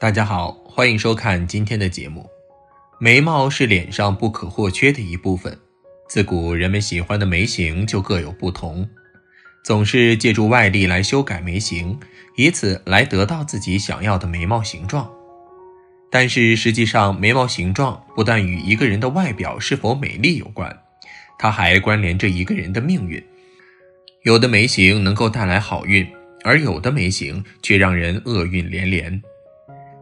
大家好，欢迎收看今天的节目。眉毛是脸上不可或缺的一部分，自古人们喜欢的眉形就各有不同，总是借助外力来修改眉形，以此来得到自己想要的眉毛形状。但是实际上，眉毛形状不但与一个人的外表是否美丽有关，它还关联着一个人的命运。有的眉形能够带来好运，而有的眉形却让人厄运连连。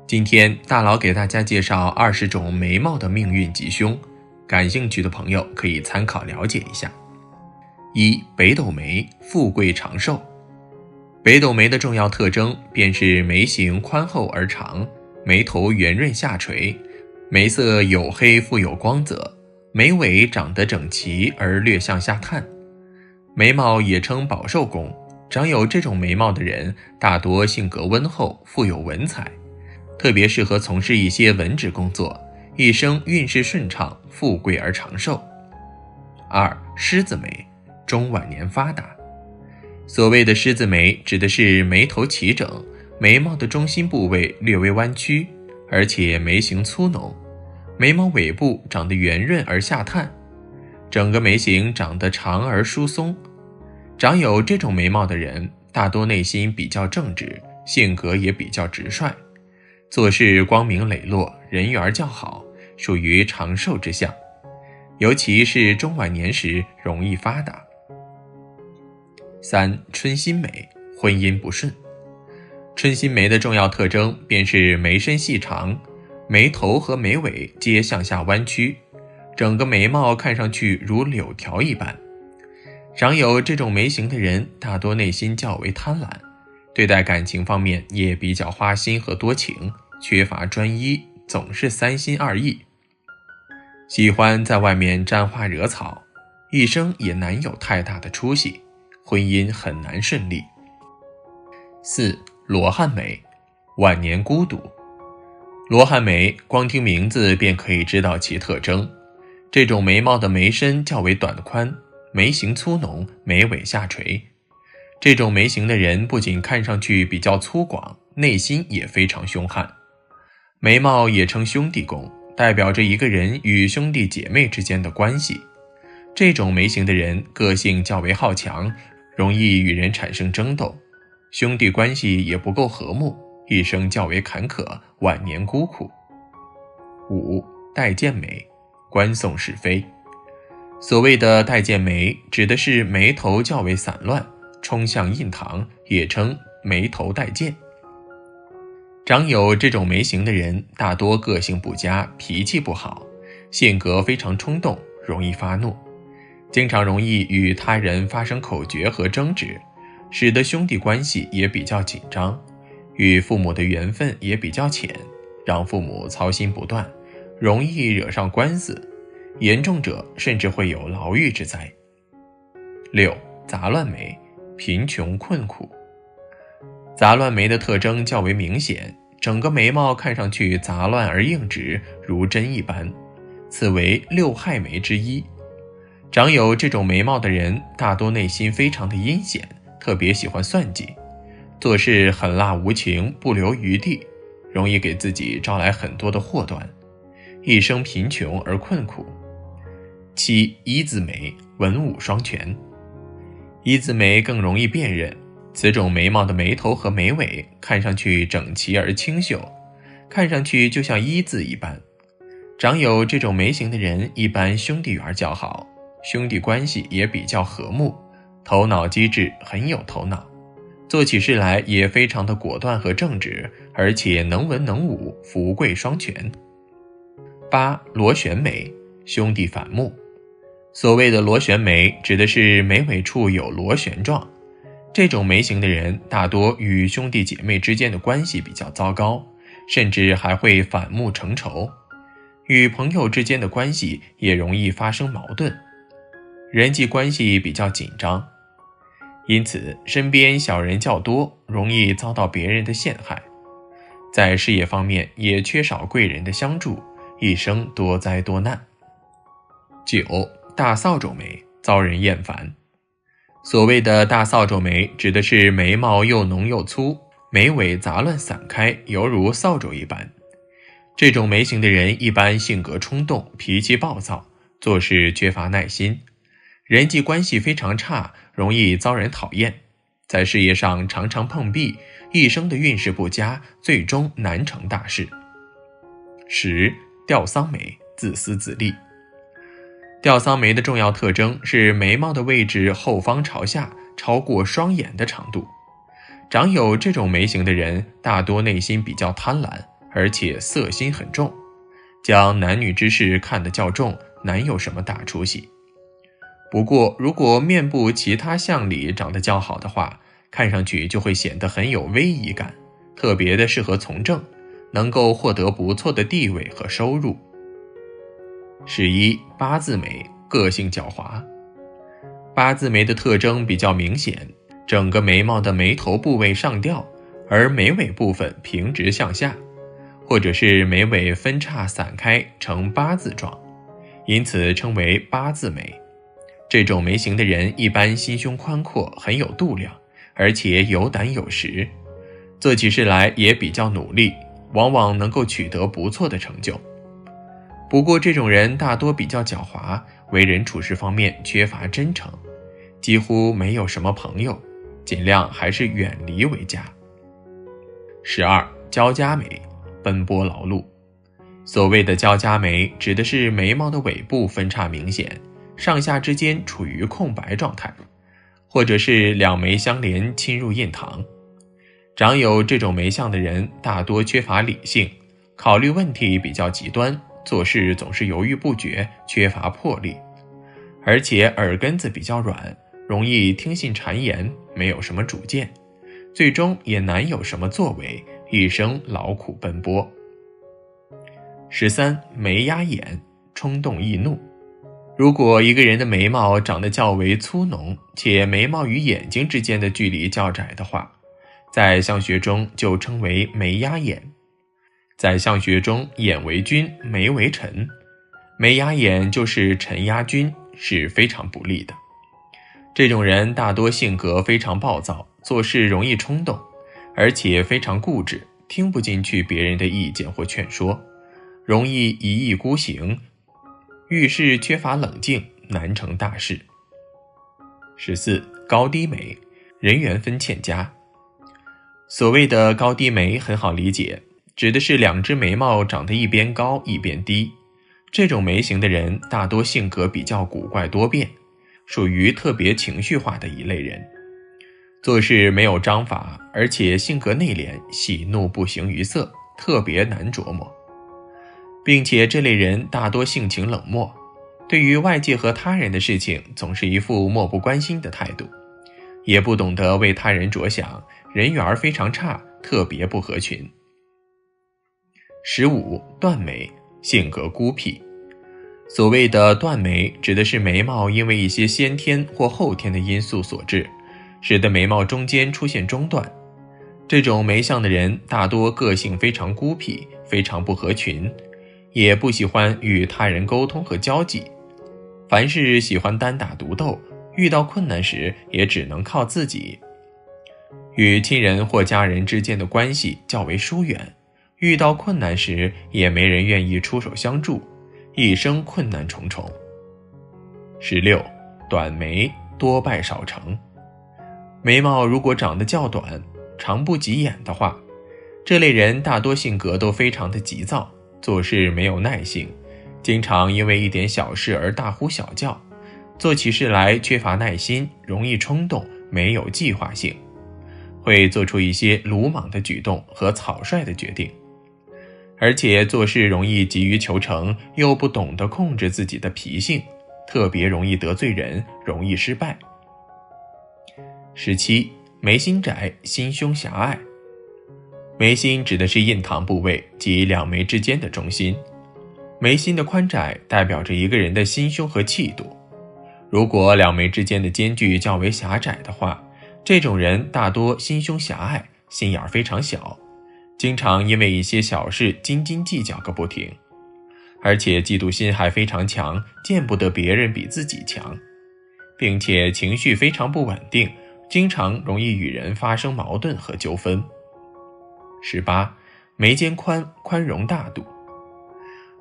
今天大佬给大家介绍20种眉毛的命运吉凶，感兴趣的朋友可以参考了解一下。1. 北斗眉，富贵长寿。北斗眉的重要特征便是眉形宽厚而长，眉头圆润下垂，眉色黝黑富有光泽，眉尾长得整齐而略向下探。眉毛也称保寿宫，长有这种眉毛的人大多性格温厚，富有文采，特别适合从事一些文职工作，一生运势顺畅，富贵而长寿。2. 狮子眉，中晚年发达。所谓的狮子眉指的是眉头齐整，眉毛的中心部位略微弯曲，而且眉形粗浓，眉毛尾部长得圆润而下探，整个眉形长得长而疏松。长有这种眉毛的人大多内心比较正直，性格也比较直率，做事光明磊落，人缘较好，属于长寿之相，尤其是中晚年时容易发达。3. 春心眉，婚姻不顺。春心眉的重要特征便是眉身细长，眉头和眉尾皆向下弯曲，整个眉毛看上去如柳条一般。长有这种眉形的人大多内心较为贪婪，对待感情方面也比较花心和多情，缺乏专一，总是三心二意，喜欢在外面沾花惹草，一生也难有太大的出息，婚姻很难顺利。4. 罗汉眉，晚年孤独。罗汉眉光听名字便可以知道其特征，这种眉毛的眉身较为短宽，眉形粗浓，眉尾下垂。这种眉形的人不仅看上去比较粗犷，内心也非常凶悍。眉毛也称兄弟宫，代表着一个人与兄弟姐妹之间的关系。这种眉形的人个性较为好强，容易与人产生争斗，兄弟关系也不够和睦，一生较为坎坷，晚年孤苦。5. 带剑眉，观送是非。所谓的带剑眉指的是眉头较为散乱，冲向印堂，也称眉头带剑。长有这种眉形的人大多个性不佳，脾气不好，性格非常冲动，容易发怒，经常容易与他人发生口角和争执，使得兄弟关系也比较紧张，与父母的缘分也比较浅，让父母操心不断，容易惹上官司，严重者甚至会有牢狱之灾。6. 杂乱眉，贫穷困苦。杂乱眉的特征较为明显，整个眉毛看上去杂乱而硬直，如针一般，此为6害眉之一。长有这种眉毛的人大多内心非常的阴险，特别喜欢算计，做事狠辣无情，不留余地，容易给自己招来很多的祸端，一生贫穷而困苦。7. 一字眉，文武双全。一字眉更容易辨认，此种眉毛的眉头和眉尾看上去整齐而清秀，看上去就像一字一般。长有这种眉形的人一般兄弟缘较好，兄弟关系也比较和睦，头脑机智，很有头脑，做起事来也非常的果断和正直，而且能文能武，福贵双全。8. 螺旋眉，兄弟反目。所谓的螺旋眉指的是眉尾处有螺旋状，这种眉形的人大多与兄弟姐妹之间的关系比较糟糕，甚至还会反目成仇，与朋友之间的关系也容易发生矛盾，人际关系比较紧张，因此身边小人较多，容易遭到别人的陷害。在事业方面也缺少贵人的相助，一生多灾多难。9. 大扫帚眉，遭人厌烦。所谓的大扫帚眉指的是眉毛又浓又粗，眉尾杂乱散开，犹如扫帚一般。这种眉形的人一般性格冲动，脾气暴躁，做事缺乏耐心，人际关系非常差，容易遭人讨厌，在事业上常常碰壁，一生的运势不佳，最终难成大事。10. 吊丧眉，自私自利。吊丧眉的重要特征是眉毛的位置后方朝下，超过双眼的长度。长有这种眉形的人，大多内心比较贪婪，而且色心很重，将男女之事看得较重，难有什么大出息。不过，如果面部其他项里长得较好的话，看上去就会显得很有威仪感，特别的适合从政，能够获得不错的地位和收入。11. 八字眉，个性狡猾。八字眉的特征比较明显，整个眉毛的眉头部位上吊，而眉尾部分平直向下，或者是眉尾分叉散开成八字状，因此称为八字眉。这种眉形的人一般心胸宽阔，很有度量，而且有胆有识，做起事来也比较努力，往往能够取得不错的成就。不过这种人大多比较狡猾，为人处事方面缺乏真诚，几乎没有什么朋友，尽量还是远离为佳。12. 交加眉，奔波劳碌。所谓的交加眉，指的是眉毛的尾部分叉明显，上下之间处于空白状态，或者是两眉相连侵入印堂。长有这种眉相的人大多缺乏理性，考虑问题比较极端，做事总是犹豫不决，缺乏魄力，而且耳根子比较软，容易听信谗言，没有什么主见，最终也难有什么作为，一生劳苦奔波。13. 眉压眼，冲动易怒。如果一个人的眉毛长得较为粗浓，且眉毛与眼睛之间的距离较窄的话，在相学中就称为眉压眼。在相学中，眼为君，眉为臣，眉压眼就是臣压君，是非常不利的。这种人大多性格非常暴躁，做事容易冲动，而且非常固执，听不进去别人的意见或劝说，容易一意孤行，遇事缺乏冷静，难成大事。14. 高低眉，人缘分欠佳。所谓的高低眉很好理解，指的是两只眉毛长得一边高一边低。这种眉形的人大多性格比较古怪多变，属于特别情绪化的一类人，做事没有章法，而且性格内敛，喜怒不形于色，特别难琢磨，并且这类人大多性情冷漠，对于外界和他人的事情总是一副漠不关心的态度，也不懂得为他人着想，人缘非常差，特别不合群。15. 断眉，性格孤僻。所谓的断眉，指的是眉毛因为一些先天或后天的因素所致，使得眉毛中间出现中断。这种眉相的人大多个性非常孤僻，非常不合群，也不喜欢与他人沟通和交际，凡事喜欢单打独斗，遇到困难时也只能靠自己。与亲人或家人之间的关系较为疏远，遇到困难时也没人愿意出手相助，一生困难重重。16. 短眉，多败少成。眉毛如果长得较短，长不及眼的话，这类人大多性格都非常的急躁，做事没有耐性，经常因为一点小事而大呼小叫，做起事来缺乏耐心，容易冲动，没有计划性，会做出一些鲁莽的举动和草率的决定，而且做事容易急于求成，又不懂得控制自己的脾性，特别容易得罪人，容易失败。17. 眉心窄，心胸狭隘。眉心指的是印堂部位及两眉之间的中心，眉心的宽窄代表着一个人的心胸和气度。如果两眉之间的间距较为狭窄的话，这种人大多心胸狭隘，心眼非常小，经常因为一些小事斤斤计较个不停，而且嫉妒心还非常强，见不得别人比自己强，并且情绪非常不稳定，经常容易与人发生矛盾和纠纷。18. 眉间宽，宽容大度。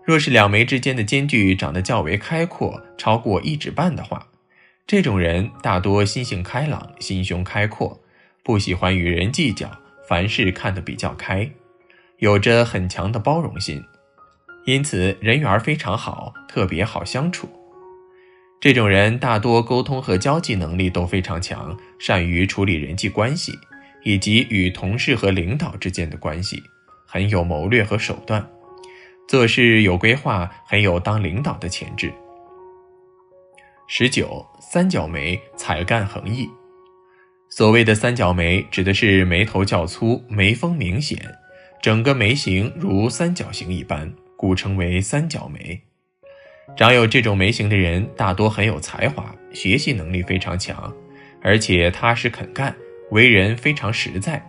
若是两眉之间的间距长得较为开阔，超过1指半的话，这种人大多心性开朗，心胸开阔，不喜欢与人计较，凡事看得比较开，有着很强的包容心，因此人缘非常好，特别好相处。这种人大多沟通和交际能力都非常强，善于处理人际关系，以及与同事和领导之间的关系，很有谋略和手段，做事有规划，很有当领导的潜质。19. 三角眉，才干横溢。所谓的三角眉，指的是眉头较粗，眉峰明显，整个眉形如三角形一般，故称为三角眉。长有这种眉形的人大多很有才华，学习能力非常强，而且踏实肯干，为人非常实在，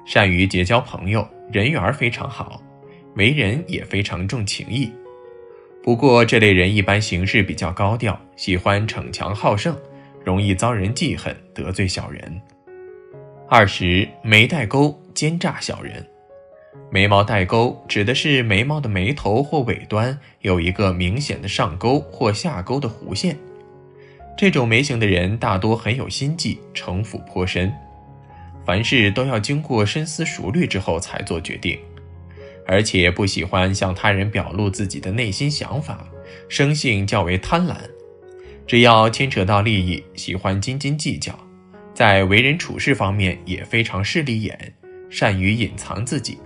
善于结交朋友，人缘非常好，为人也非常重情义。不过这类人一般行事比较高调，喜欢逞强好胜，容易遭人记恨，得罪小人。20. 眉带钩，奸诈小人。眉毛带钩指的是眉毛的眉头或尾端有一个明显的上钩或下钩的弧线。这种眉形的人大多很有心计，城府颇深，凡事都要经过深思熟虑之后才做决定，而且不喜欢向他人表露自己的内心想法，生性较为贪婪，只要牵扯到利益，喜欢斤斤计较，在为人处事方面也非常势利眼，善于隐藏自己，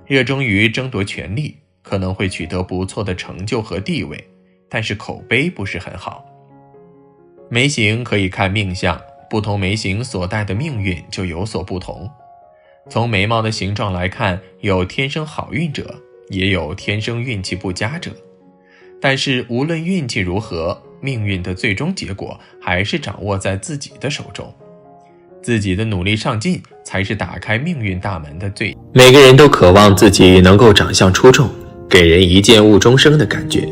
热衷于争夺权力，可能会取得不错的成就和地位，但是口碑不是很好。眉形可以看命相，不同眉形所带的命运就有所不同。从眉毛的形状来看，有天生好运者，也有天生运气不佳者。但是无论运气如何，命运的最终结果还是掌握在自己的手中。自己的努力上进，才是打开命运大门的最。每个人都渴望自己能够长相出众，给人一见误终生的感觉。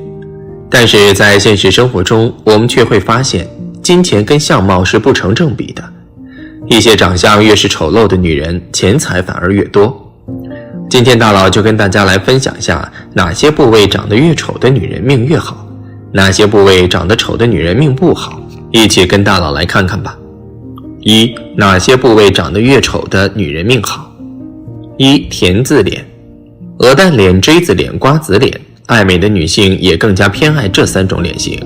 但是在现实生活中，我们却会发现，金钱跟相貌是不成正比的。一些长相越是丑陋的女人，钱财反而越多。今天大佬就跟大家来分享一下，哪些部位长得越丑的女人命越好，哪些部位长得丑的女人命不好，一起跟大佬来看看吧。1. 哪些部位长得越丑的女人命好？ 1. 田字脸。鹅蛋脸、锥子脸、瓜子脸，爱美的女性也更加偏爱这3种脸型。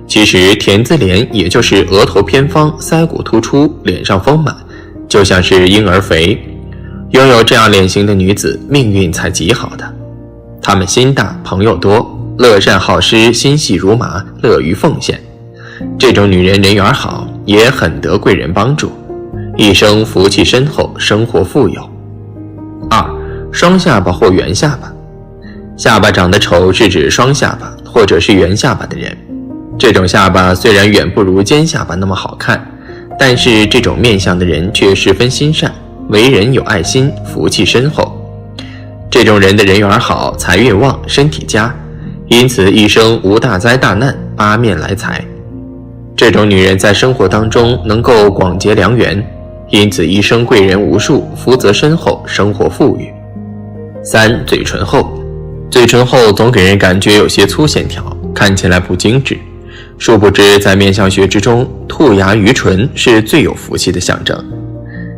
其实田字脸也就是额头偏方，腮骨突出，脸上丰满，就像是婴儿肥。拥有这样脸型的女子，命运才极好的。她们心大，朋友多，乐善好施，心细如麻，乐于奉献。这种女人人缘好，也很得贵人帮助，一生福气深厚，生活富有。2. 双下巴或圆下巴。下巴长得丑是指双下巴或者是圆下巴的人。这种下巴虽然远不如尖下巴那么好看，但是这种面相的人却十分心善，为人有爱心，福气深厚。这种人的人缘好，财运旺，身体佳，因此一生无大灾大难，八面来财。这种女人在生活当中能够广结良缘，因此一生贵人无数，福泽深厚，生活富裕。3. 嘴唇厚。嘴唇厚总给人感觉有些粗线条，看起来不精致。殊不知在面相学之中，兔牙鱼唇是最有福气的象征。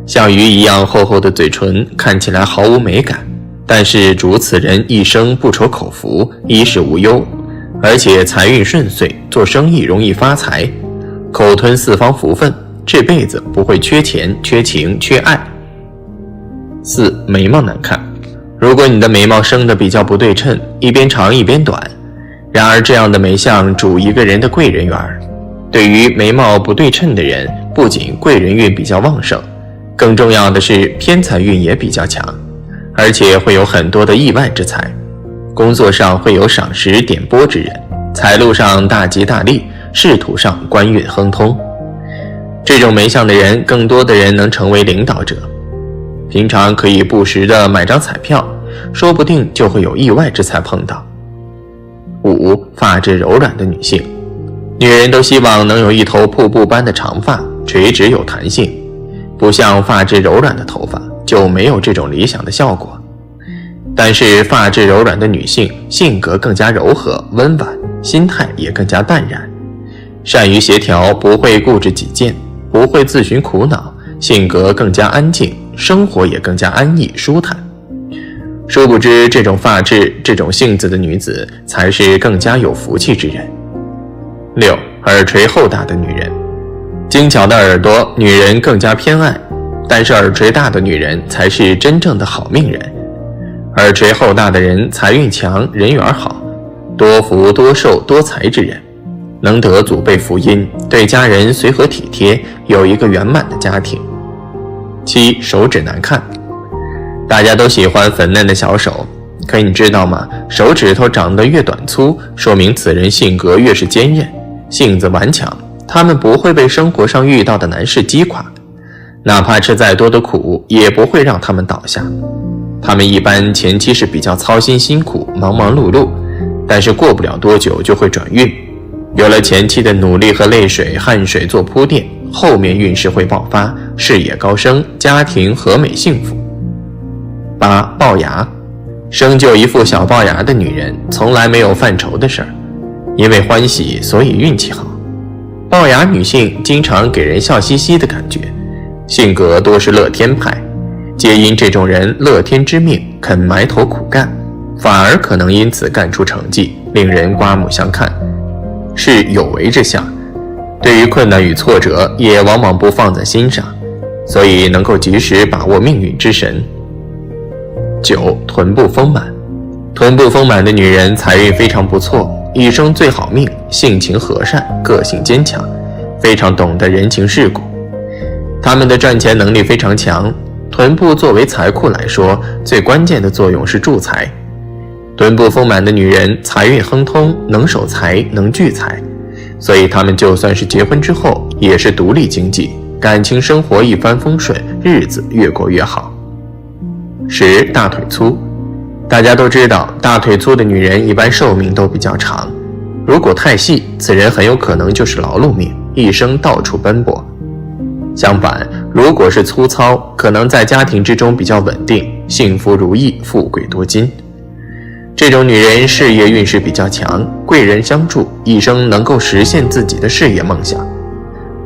像鱼一样厚厚的嘴唇看起来毫无美感，但是主此人一生不愁口福，衣食无忧，而且财运顺遂，做生意容易发财，口吞四方福分，这辈子不会缺钱、缺情、缺爱。4. 眉毛难看。如果你的眉毛生得比较不对称，一边长一边短，然而这样的眉相主一个人的贵人缘。对于眉毛不对称的人，不仅贵人运比较旺盛，更重要的是偏财运也比较强，而且会有很多的意外之财。工作上会有赏识点拨之人，财路上大吉大利，仕途上官运亨通。这种眉相的人，更多的人能成为领导者。平常可以不时的买张彩票，说不定就会有意外之财碰到。5. 发质柔软的女性。女人都希望能有一头瀑布般的长发，垂直有弹性，不像发质柔软的头发，就没有这种理想的效果。但是发质柔软的女性性格更加柔和温婉，心态也更加淡然，善于协调，不会固执己见，不会自寻苦恼，性格更加安静，生活也更加安逸舒坦。殊不知，这种发质、这种性子的女子才是更加有福气之人。6. 耳垂厚大的女人。精巧的耳朵，女人更加偏爱，但是耳垂大的女人才是真正的好命人。耳垂厚大的人财运强，人缘好，多福多寿多财之人，能得祖辈福荫，对家人随和体贴，有一个圆满的家庭。7. 手指难看。大家都喜欢粉嫩的小手，可你知道吗？手指头长得越短粗，说明此人性格越是坚韧，性子顽强，他们不会被生活上遇到的难事击垮，哪怕吃再多的苦也不会让他们倒下。他们一般前期是比较操心辛苦，忙忙碌碌，但是过不了多久就会转运，有了前期的努力和泪水汗水做铺垫，后面运势会爆发，事业高升，家庭和美幸福。8. 龅牙。生就一副小龅牙的女人从来没有犯愁的事儿，因为欢喜所以运气好。龅牙女性经常给人笑嘻嘻的感觉，性格多是乐天派，皆因这种人乐天之命，肯埋头苦干，反而可能因此干出成绩，令人刮目相看，是有为之相。对于困难与挫折也往往不放在心上，所以能够及时把握命运之神。9. 臀部丰满。臀部丰满的女人财运非常不错，一生最好命，性情和善，个性坚强，非常懂得人情世故。她们的赚钱能力非常强，臀部作为财库来说，最关键的作用是助财。臀部丰满的女人财运亨通，能守财，能聚财，所以她们就算是结婚之后也是独立经济，感情生活一帆风顺，日子越过越好。10. 大腿粗。大家都知道，大腿粗的女人一般寿命都比较长，如果太细，此人很有可能就是劳碌命，一生到处奔波。相反，如果是粗糙，可能在家庭之中比较稳定，幸福如意，富贵多金。这种女人事业运势比较强，贵人相助，一生能够实现自己的事业梦想，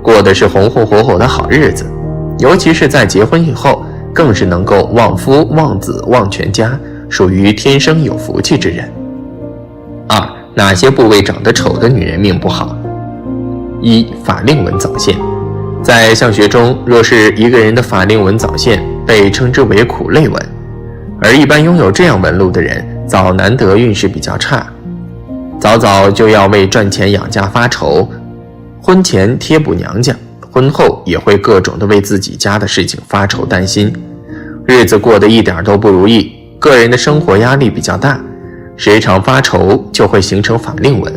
过的是红红火火的好日子，尤其是在结婚以后，更是能够旺夫旺子旺全家，属于天生有福气之人。2. 哪些部位长得丑的女人命不好？ 1. 法令纹早泄。在相学中，若是一个人的法令纹早泄，被称之为苦累纹，而一般拥有这样纹路的人，早难得运势比较差，早早就要为赚钱养家发愁，婚前贴补娘家，婚后也会各种的为自己家的事情发愁担心，日子过得一点都不如意，个人的生活压力比较大，时常发愁就会形成法令纹，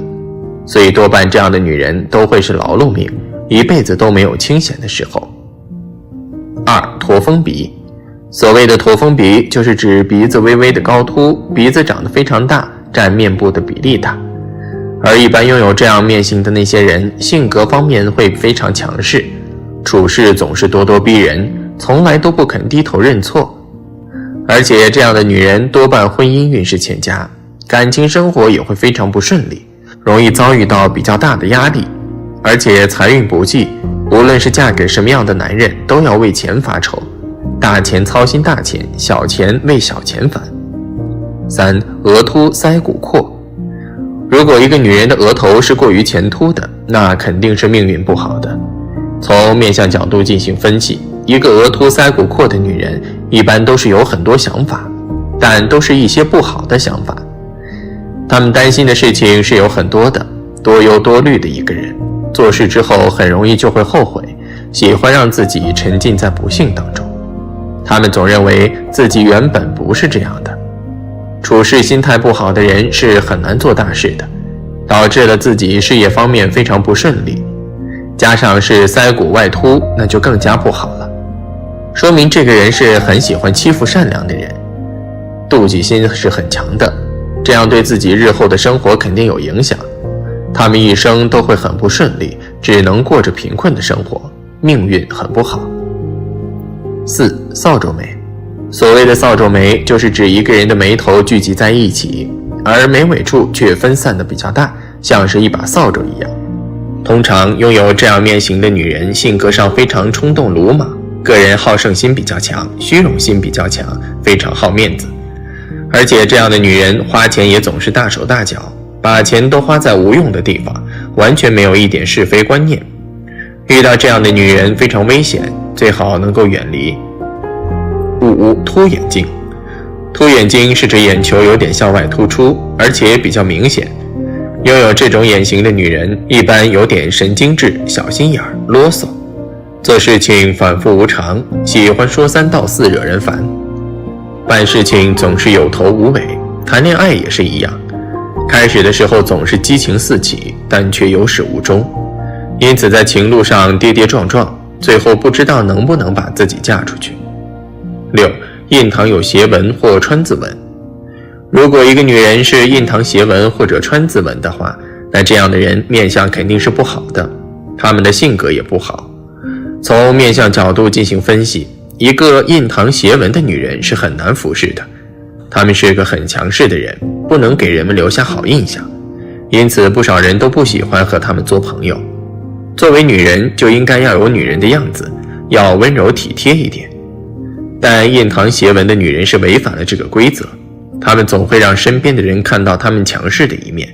所以多半这样的女人都会是劳碌命，一辈子都没有清闲的时候。2. 驼峰鼻。所谓的驼峰鼻，就是指鼻子微微的高凸，鼻子长得非常大，占面部的比例大。而一般拥有这样面型的那些人，性格方面会非常强势，处事总是咄咄逼人，从来都不肯低头认错。而且这样的女人多半婚姻运势欠佳，感情生活也会非常不顺利，容易遭遇到比较大的压力，而且财运不济，无论是嫁给什么样的男人，都要为钱发愁，大钱操心大钱，小钱为小钱烦。3. 额凸腮骨阔。如果一个女人的额头是过于前凸的，那肯定是命运不好的。从面相角度进行分析，一个额凸腮骨阔的女人一般都是有很多想法，但都是一些不好的想法。她们担心的事情是有很多的，多忧多虑的一个人，做事之后很容易就会后悔，喜欢让自己沉浸在不幸当中。她们总认为自己原本不是这样的。处事心态不好的人是很难做大事的，导致了自己事业方面非常不顺利，加上是腮骨外凸，那就更加不好了，说明这个人是很喜欢欺负善良的人，妒忌心是很强的，这样对自己日后的生活肯定有影响，他们一生都会很不顺利，只能过着贫困的生活，命运很不好。4. 扫帚眉。所谓的扫帚眉，就是指一个人的眉头聚集在一起，而眉尾处却分散的比较大，像是一把扫帚一样。通常拥有这样面型的女人，性格上非常冲动鲁莽，个人好胜心比较强，虚荣心比较强，非常好面子。而且这样的女人花钱也总是大手大脚，把钱都花在无用的地方，完全没有一点是非观念。遇到这样的女人非常危险，最好能够远离。5. 凸眼睛。凸眼睛是指眼球有点向外突出，而且比较明显。拥有这种眼型的女人一般有点神经质、小心眼、啰嗦，做事情反复无常，喜欢说3道4，惹人烦。办事情总是有头无尾，谈恋爱也是一样，开始的时候总是激情四起，但却有始无终，因此在情路上跌跌撞撞，最后不知道能不能把自己嫁出去。6. 印堂有斜纹或川字纹。如果一个女人是印堂斜纹或者川字纹的话，那这样的人面相肯定是不好的，她们的性格也不好。从面相角度进行分析，一个印堂斜纹的女人是很难服侍的，她们是个很强势的人，不能给人们留下好印象，因此不少人都不喜欢和她们做朋友。作为女人就应该要有女人的样子，要温柔体贴一点。但印堂斜纹的女人是违反了这个规则，她们总会让身边的人看到她们强势的一面。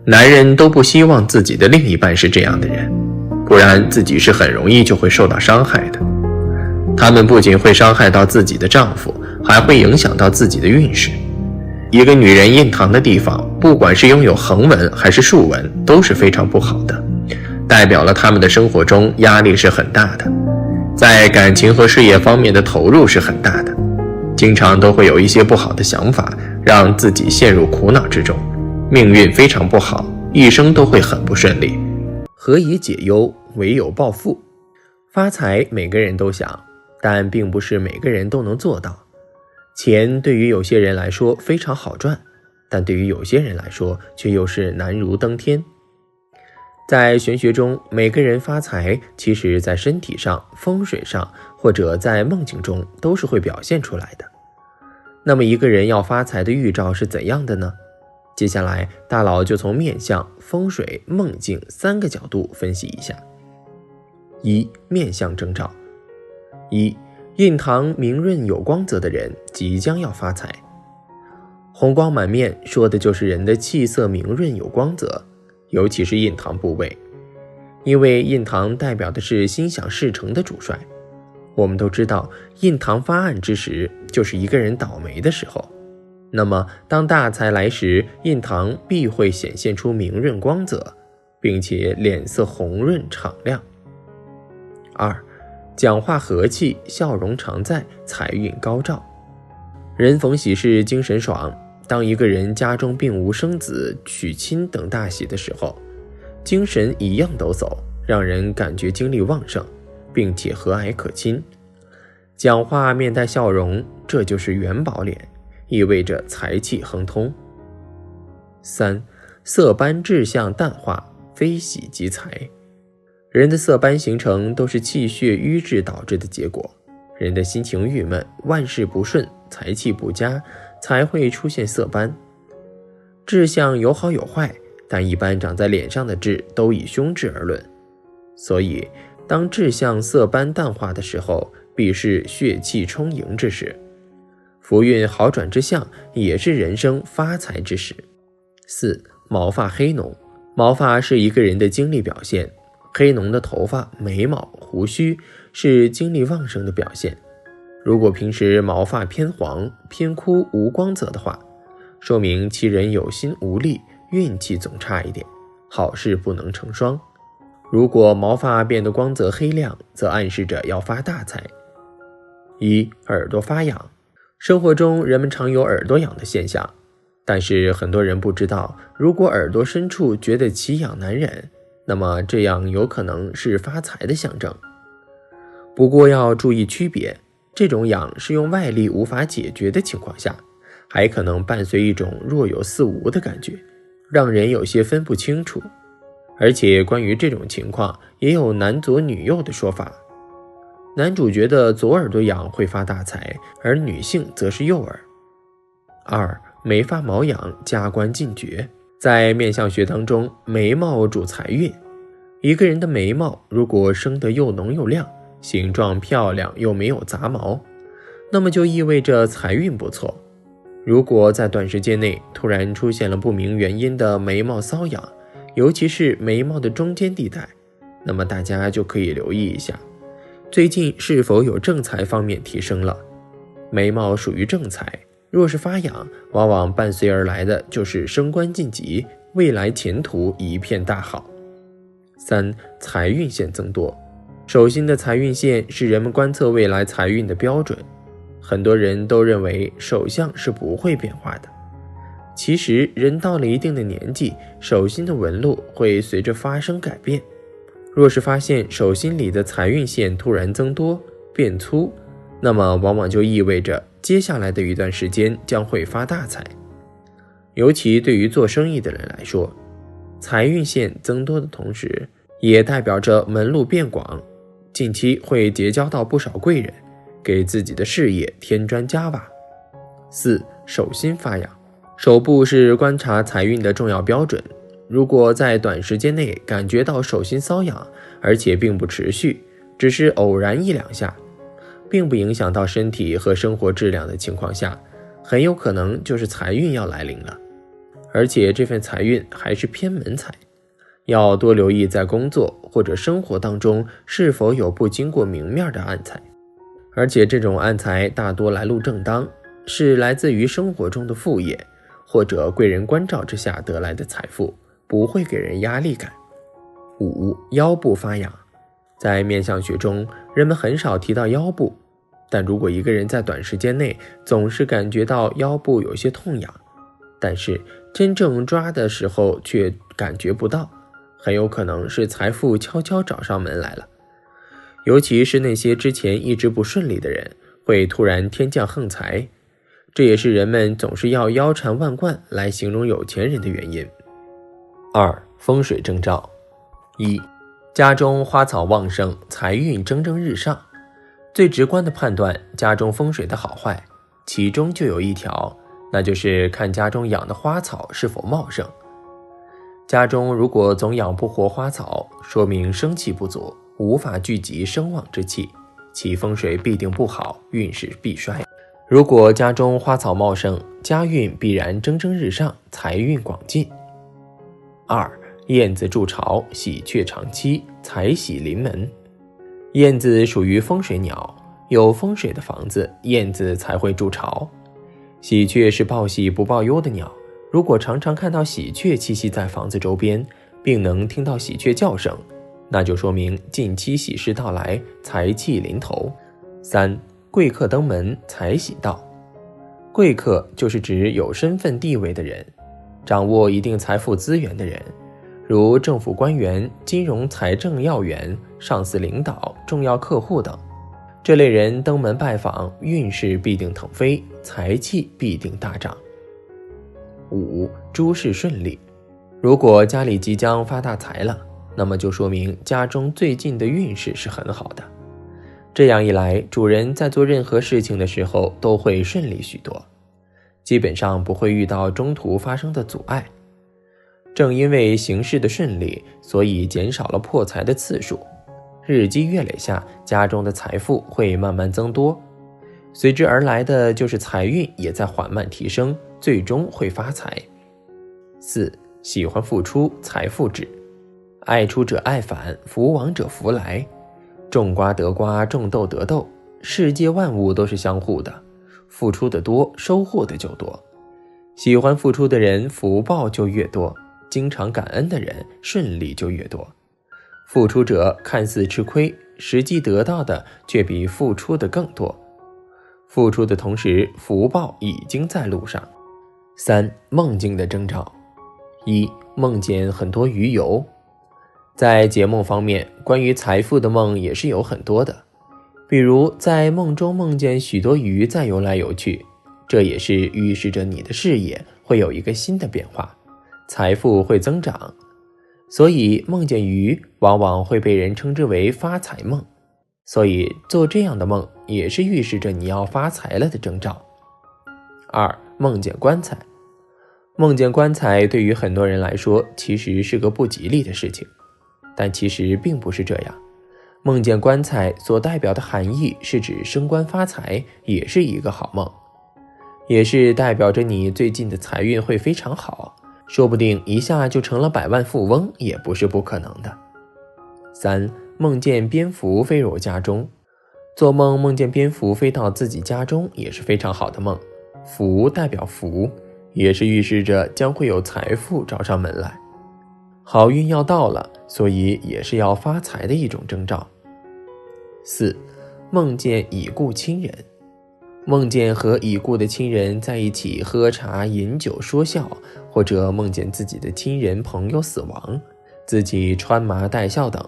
男人都不希望自己的另一半是这样的人，不然自己是很容易就会受到伤害的。他们不仅会伤害到自己的丈夫，还会影响到自己的运势。一个女人印堂的地方，不管是拥有横纹还是竖纹，都是非常不好的，代表了他们的生活中压力是很大的，在感情和事业方面的投入是很大的，经常都会有一些不好的想法，让自己陷入苦恼之中，命运非常不好，一生都会很不顺利。何以解忧，唯有暴富。发财每个人都想，但并不是每个人都能做到。钱对于有些人来说非常好赚，但对于有些人来说却又是难如登天。在玄学中，每个人发财其实在身体上、风水上或者在梦境中都是会表现出来的。那么一个人要发财的预兆是怎样的呢？接下来大佬就从面相、风水、梦境3个角度分析一下。1. 面相征兆。1. 印堂明润有光泽的人即将要发财。红光满面说的就是人的气色明润有光泽，尤其是印堂部位，因为印堂代表的是心想事成的主帅。我们都知道，印堂发暗之时就是一个人倒霉的时候，那么当大财来时，印堂必会显现出明润光泽，并且脸色红润敞亮。2. 讲话和气，笑容常在，财运高照。人逢喜事精神爽，当一个人家中并无生子、娶亲等大喜的时候，精神一样抖擞，让人感觉精力旺盛，并且和蔼可亲。讲话面带笑容，这就是元宝脸，意味着财气亨通。3. 色斑志向淡化，非喜即财。人的色斑形成都是气血瘀滞导致的结果，人的心情郁闷，万事不顺，财气不佳，才会出现色斑。志向有好有坏，但一般长在脸上的痣都以凶痣而论，所以当志向色斑淡化的时候，必是血气充盈之时。福运好转之象，也是人生发财之时。4. 毛发黑浓。毛发是一个人的精力表现，黑浓的头发、眉毛、胡须是精力旺盛的表现。如果平时毛发偏黄、偏枯、无光泽的话，说明其人有心无力，运气总差一点，好事不能成双。如果毛发变得光泽黑亮，则暗示着要发大财。1. 耳朵发痒。生活中人们常有耳朵痒的现象，但是很多人不知道，如果耳朵深处觉得奇痒难忍，那么这样有可能是发财的象征。不过要注意区别，这种痒是用外力无法解决的情况下，还可能伴随一种若有似无的感觉，让人有些分不清楚。而且关于这种情况也有男左女右的说法。男主角的左耳朵痒会发大财，而女性则是右耳。2. 眉发毛痒，加官进爵。在面相学当中，眉毛主财运。一个人的眉毛如果生得又浓又亮，形状漂亮又没有杂毛，那么就意味着财运不错。如果在短时间内突然出现了不明原因的眉毛瘙痒，尤其是眉毛的中间地带，那么大家就可以留意一下，最近是否有正财方面提升了。眉毛属于正财，若是发痒，往往伴随而来的就是升官晋级，未来前途一片大好。3. 财运线增多。手心的财运线是人们观测未来财运的标准，很多人都认为手相是不会变化的。其实人到了一定的年纪，手心的纹路会随着发生改变。若是发现手心里的财运线突然增多变粗，那么往往就意味着接下来的一段时间将会发大财。尤其对于做生意的人来说，财运线增多的同时，也代表着门路变广，近期会结交到不少贵人，给自己的事业添砖加瓦。4. 手心发痒。手部是观察财运的重要标准，如果在短时间内感觉到手心瘙痒，而且并不持续，只是偶然1-2下，并不影响到身体和生活质量的情况下，很有可能就是财运要来临了。而且这份财运还是偏门财，要多留意在工作或者生活当中是否有不经过明面的暗财。而且这种暗财大多来路正当，是来自于生活中的副业，或者贵人关照之下得来的财富，不会给人压力感。5. 腰部发痒。在面相学中，人们很少提到腰部，但如果一个人在短时间内总是感觉到腰部有些痛痒，但是真正抓的时候却感觉不到，很有可能是财富悄悄找上门来了。尤其是那些之前一直不顺利的人，会突然天降横财，这也是人们总是要腰缠万贯来形容有钱人的原因。2. 风水征兆。1. 家中花草旺盛，财运蒸蒸日上。最直观的判断家中风水的好坏，其中就有一条，那就是看家中养的花草是否茂盛。家中如果总养不活花草，说明生气不足，无法聚集生旺之气，其风水必定不好，运势必衰。如果家中花草茂盛，家运必然蒸蒸日上，财运广进。2. 燕子筑巢，喜鹊长栖，财喜临门。燕子属于风水鸟，有风水的房子，燕子才会筑巢。喜鹊是报喜不报忧的鸟，如果常常看到喜鹊栖息在房子周边，并能听到喜鹊叫声，那就说明近期喜事到来，财气临头。3. 贵客登门，财喜到。贵客就是指有身份地位的人，掌握一定财富资源的人，如政府官员、金融财政要员、上司领导、重要客户等。这类人登门拜访，运势必定腾飞，财气必定大涨。5. 诸事顺利。如果家里即将发大财了，那么就说明家中最近的运势是很好的。这样一来，主人在做任何事情的时候都会顺利许多，基本上不会遇到中途发生的阻碍。正因为行事的顺利，所以减少了破财的次数。日积月累下，家中的财富会慢慢增多，随之而来的就是财运也在缓慢提升，最终会发财。4. 喜欢付出，财富至。爱出者爱返，福往者福来。种瓜得瓜，种豆得豆，世界万物都是相互的，付出的多，收获的就多。喜欢付出的人，福报就越多，经常感恩的人，顺利就越多。付出者看似吃亏，实际得到的却比付出的更多。付出的同时，福报已经在路上。3. 梦境的征兆。1. 梦见很多鱼游。在解梦方面，关于财富的梦也是有很多的，比如在梦中梦见许多鱼在游来游去，这也是预示着你的事业会有一个新的变化，财富会增长。所以梦见鱼往往会被人称之为发财梦。所以做这样的梦也是预示着你要发财了的征兆。2. 梦见棺材。梦见棺材对于很多人来说其实是个不吉利的事情，但其实并不是这样。梦见棺材所代表的含义是指升官发财，也是一个好梦，也是代表着你最近的财运会非常好，说不定一下就成了百万富翁也不是不可能的。3. 梦见蝙蝠飞入家中。做梦梦见蝙蝠飞到自己家中也是非常好的梦，福代表福，也是预示着将会有财富找上门来，好运要到了，所以也是要发财的一种征兆。4. 梦见已故亲人。梦见和已故的亲人在一起喝茶饮酒说笑，或者梦见自己的亲人朋友死亡，自己穿麻戴孝等。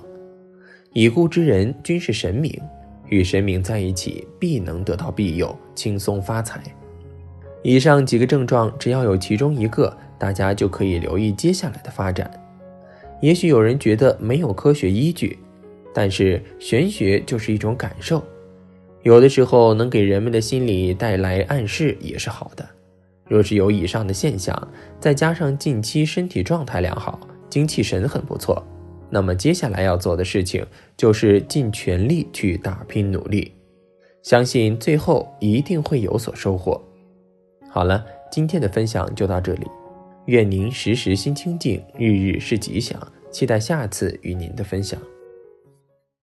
已故之人均是神明，与神明在一起必能得到庇佑，轻松发财。以上几个症状只要有其中一个，大家就可以留意接下来的发展。也许有人觉得没有科学依据，但是玄学就是一种感受，有的时候能给人们的心理带来暗示也是好的。若是有以上的现象，再加上近期身体状态良好，精气神很不错，那么接下来要做的事情就是尽全力去打拼努力，相信最后一定会有所收获。好了，今天的分享就到这里，愿您时时心清静，日日是吉祥，期待下次与您的分享。